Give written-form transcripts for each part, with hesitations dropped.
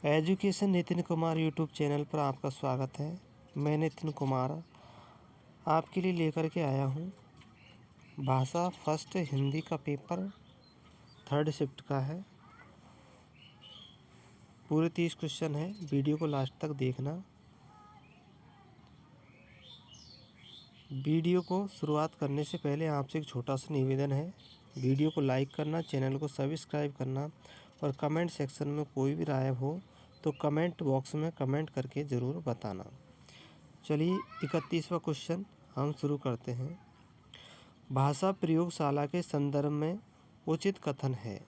Education Nitin Kumar YouTube channel पर आपका स्वागत है। मैं नितिन कुमार आपके लिए लेकर के आया हूँ भाषा फर्स्ट हिंदी का पेपर 3rd शिफ्ट का है। पूरे 30 क्वेश्चन है। वीडियो को लास्ट तक देखना। वीडियो को शुरुआत करने से पहले आपसे एक छोटा सा निवेदन है। वीडियो को लाइक करना, चैनल को सब्सक्राइब करना और कमेंट सेक्शन में कोई भी राय हो तो कमेंट बॉक्स में कमेंट करके ज़रूर बताना। चलिए 31वां क्वेश्चन हम शुरू करते हैं। भाषा प्रयोगशाला के संदर्भ में उचित कथन है।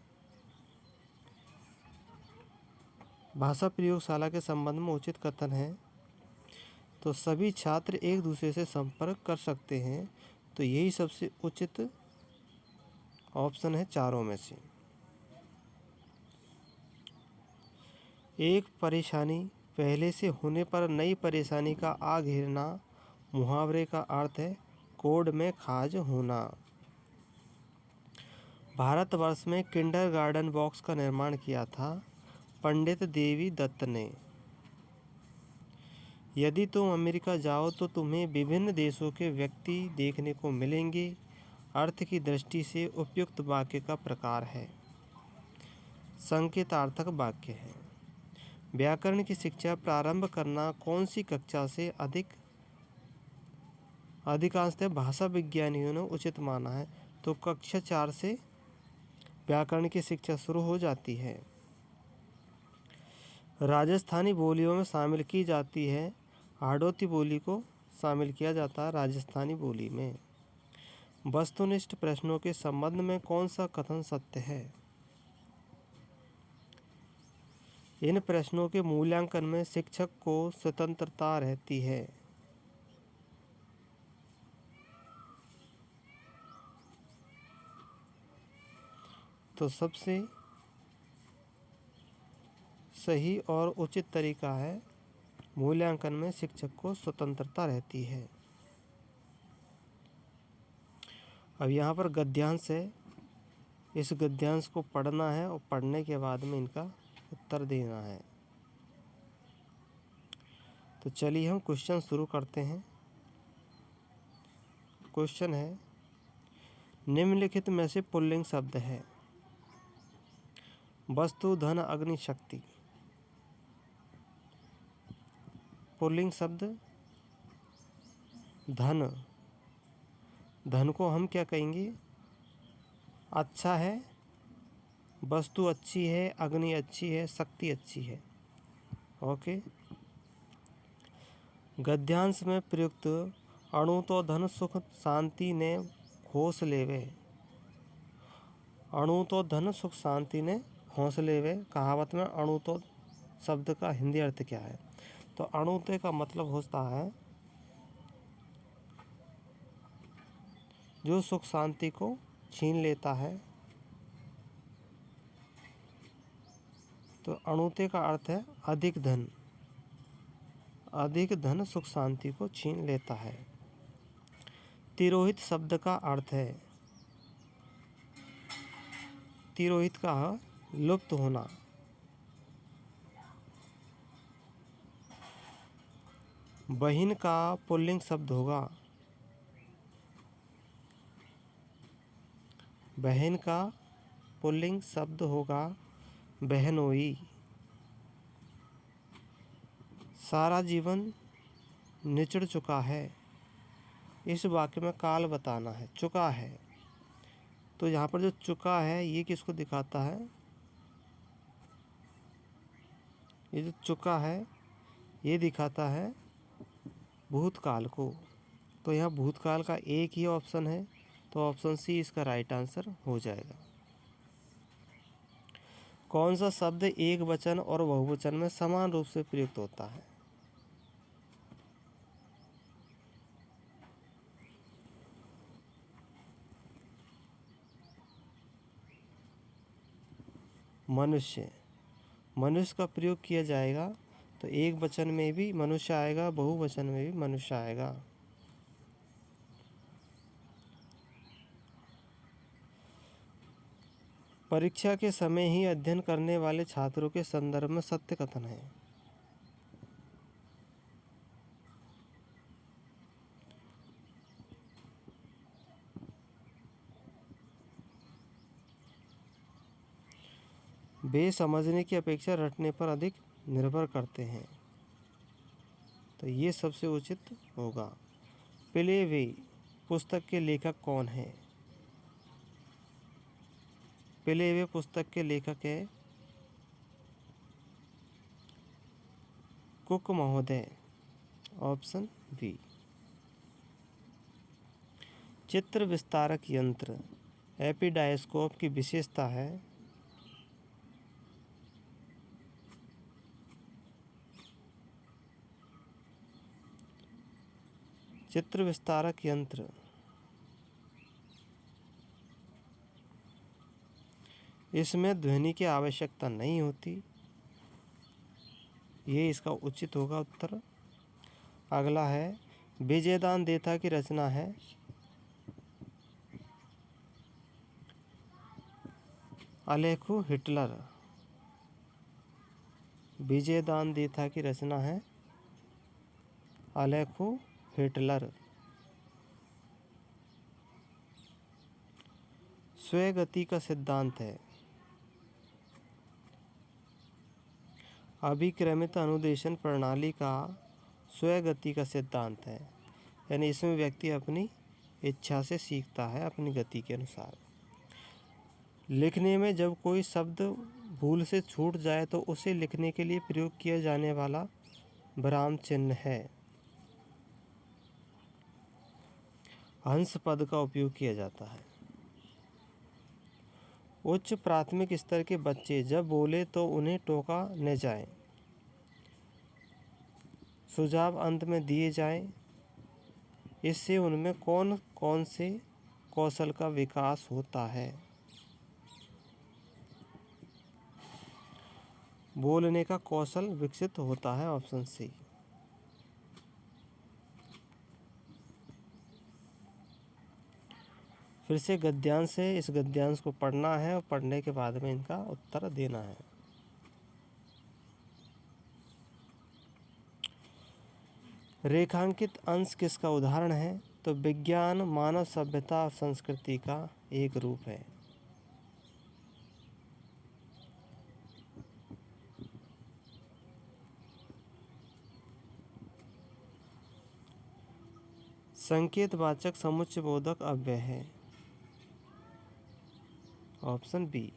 भाषा प्रयोगशाला के संबंध में उचित कथन है तो सभी छात्र एक दूसरे से संपर्क कर सकते हैं, तो यही सबसे उचित ऑप्शन है चारों में से। एक परेशानी पहले से होने पर नई परेशानी का आ घेरना मुहावरे का अर्थ है कोड में खाज होना। भारतवर्ष में किंडरगार्टन बॉक्स का निर्माण किया था पंडित देवी दत्त ने। यदि तुम अमेरिका जाओ तो तुम्हें विभिन्न देशों के व्यक्ति देखने को मिलेंगे। अर्थ की दृष्टि से उपयुक्त वाक्य का प्रकार है संकेतार्थक वाक्य है। व्याकरण की शिक्षा प्रारंभ करना कौन सी कक्षा से अधिकांशतः भाषा विज्ञानियों ने उचित माना है, तो कक्षा 4 से व्याकरण की शिक्षा शुरू हो जाती है। राजस्थानी बोलियों में शामिल की जाती है। हाड़ौती बोली को शामिल किया जाता है राजस्थानी बोली में। वस्तुनिष्ठ प्रश्नों के संबंध में कौन सा कथन सत्य है। इन प्रश्नों के मूल्यांकन में शिक्षक को स्वतंत्रता रहती है। तो सबसे सही और उचित तरीका है मूल्यांकन में शिक्षक को स्वतंत्रता रहती है। अब यहाँ पर गद्यांश है। इस गद्यांश को पढ़ना है और पढ़ने के बाद में इनका उत्तर देना है। तो चलिए हम क्वेश्चन शुरू करते हैं। क्वेश्चन है निम्नलिखित में से पुल्लिंग शब्द है। वस्तु, धन, अग्नि, शक्ति। पुल्लिंग शब्द धन। धन को हम क्या कहेंगे? अच्छा है, वस्तु अच्छी है, अग्नि अच्छी है, शक्ति अच्छी है। ओके। गद्यांश में प्रयुक्त अणु तो धन सुख शांति ने होश लेवे। अणु तो धन सुख शांति ने होश लेवे कहावत में अणु तो शब्द का हिंदी अर्थ क्या है? तो अणुते का मतलब होता है जो सुख शांति को छीन लेता है। तो अणुते का अर्थ है अधिक धन। अधिक धन सुख शांति को छीन लेता है। तिरोहित शब्द का अर्थ है तिरोहित का लुप्त होना। बहिन का पुल्लिंग शब्द होगा बहन का पुल्लिंग शब्द होगा बहनोई। सारा जीवन निचड़ चुका है। इस वाक्य में काल बताना है, चुका है। तो यहाँ पर जो चुका है ये किसको दिखाता है? ये जो चुका है ये दिखाता है भूतकाल को। तो यहाँ भूतकाल का एक ही ऑप्शन है, तो ऑप्शन सी इसका राइट आंसर हो जाएगा। कौन सा शब्द एक वचन और बहुवचन में समान रूप से प्रयुक्त होता है? मनुष्य। मनुष्य का प्रयोग किया जाएगा तो एक वचन में भी मनुष्य आएगा, बहुवचन में भी मनुष्य आएगा। परीक्षा के समय ही अध्ययन करने वाले छात्रों के संदर्भ में सत्य कथन है। वे समझने की अपेक्षा रटने पर अधिक निर्भर करते हैं, तो ये सबसे उचित होगा। प्ले वे पुस्तक के लेखक कौन हैं? प्ले वे पुस्तक के लेखक है कुक महोदय, ऑप्शन बी। चित्र विस्तारक यंत्र एपिडायस्कोप की विशेषता है। चित्र विस्तारक यंत्र इसमें ध्वनि की आवश्यकता नहीं होती, ये इसका उचित होगा उत्तर। अगला है विजयदान देथा की रचना है अलेखु हिटलर। विजयदान देथा की रचना है अलेखु हिटलर। स्वगति का सिद्धांत है अभिक्रमित अनुदेशन प्रणाली का स्वगति का सिद्धांत है, यानी इसमें व्यक्ति अपनी इच्छा से सीखता है अपनी गति के अनुसार। लिखने में जब कोई शब्द भूल से छूट जाए तो उसे लिखने के लिए प्रयोग किया जाने वाला विराम चिन्ह है। हंस पद का उपयोग किया जाता है। उच्च प्राथमिक स्तर के बच्चे जब बोले तो उन्हें टोका न जाए, सुझाव अंत में दिए जाएं, इससे उनमें कौन कौन से कौशल का विकास होता है? बोलने का कौशल विकसित होता है, ऑप्शन सी। फिर से गद्यांश है, इस गद्यांश को पढ़ना है और पढ़ने के बाद में इनका उत्तर देना है। रेखांकित अंश किसका उदाहरण है? तो विज्ञान, मानव सभ्यता और संस्कृति का एक रूप है। संकेतवाचक समुच्चयबोधक अव्यय है, ऑप्शन बी।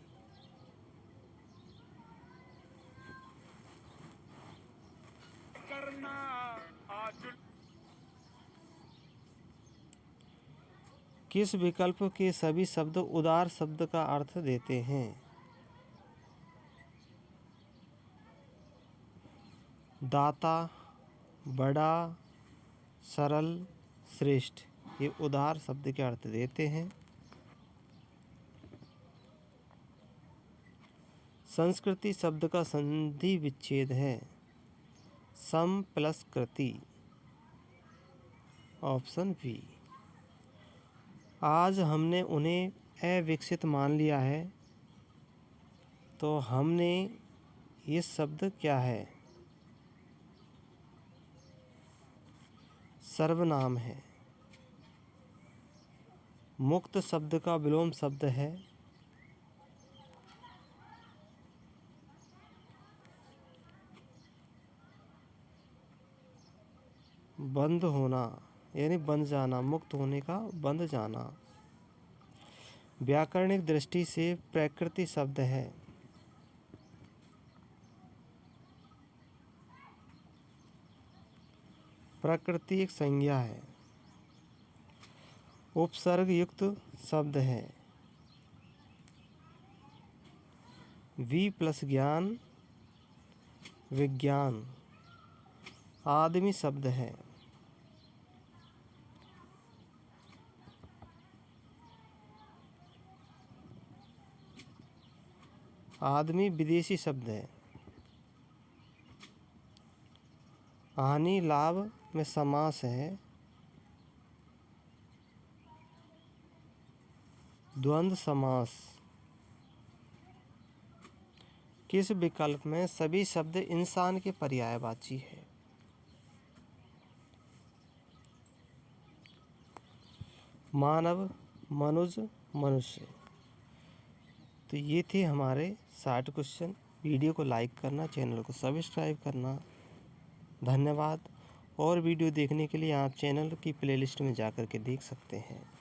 किस विकल्प के सभी शब्द उदार शब्द का अर्थ देते हैं? दाता, बड़ा, सरल, श्रेष्ठ, ये उदार शब्द के अर्थ देते हैं। संस्कृति शब्द का संधि विच्छेद है सम प्लस कृति, ऑप्शन बी। आज हमने उन्हें अविकसित मान लिया है, तो हमने ये शब्द क्या है? सर्वनाम है। मुक्त शब्द का विलोम शब्द है बंद होना, यानी बंध जाना, मुक्त होने का बंध जाना। व्याकरणिक दृष्टि से प्रकृति शब्द है प्रकृति एक संज्ञा है। उपसर्ग युक्त शब्द है वी प्लस ज्ञान, विज्ञान। आदमी शब्द है आदमी विदेशी शब्द है। हानि लाभ में समास है द्वंद्व समास। किस विकल्प में सभी शब्द इंसान के पर्यायवाची है? मानव, मनुज, मनुष्य। तो ये थे हमारे 60 क्वेश्चन। वीडियो को लाइक करना, चैनल को सब्सक्राइब करना। धन्यवाद। और वीडियो देखने के लिए आप चैनल की प्लेलिस्ट में जा कर के देख सकते हैं।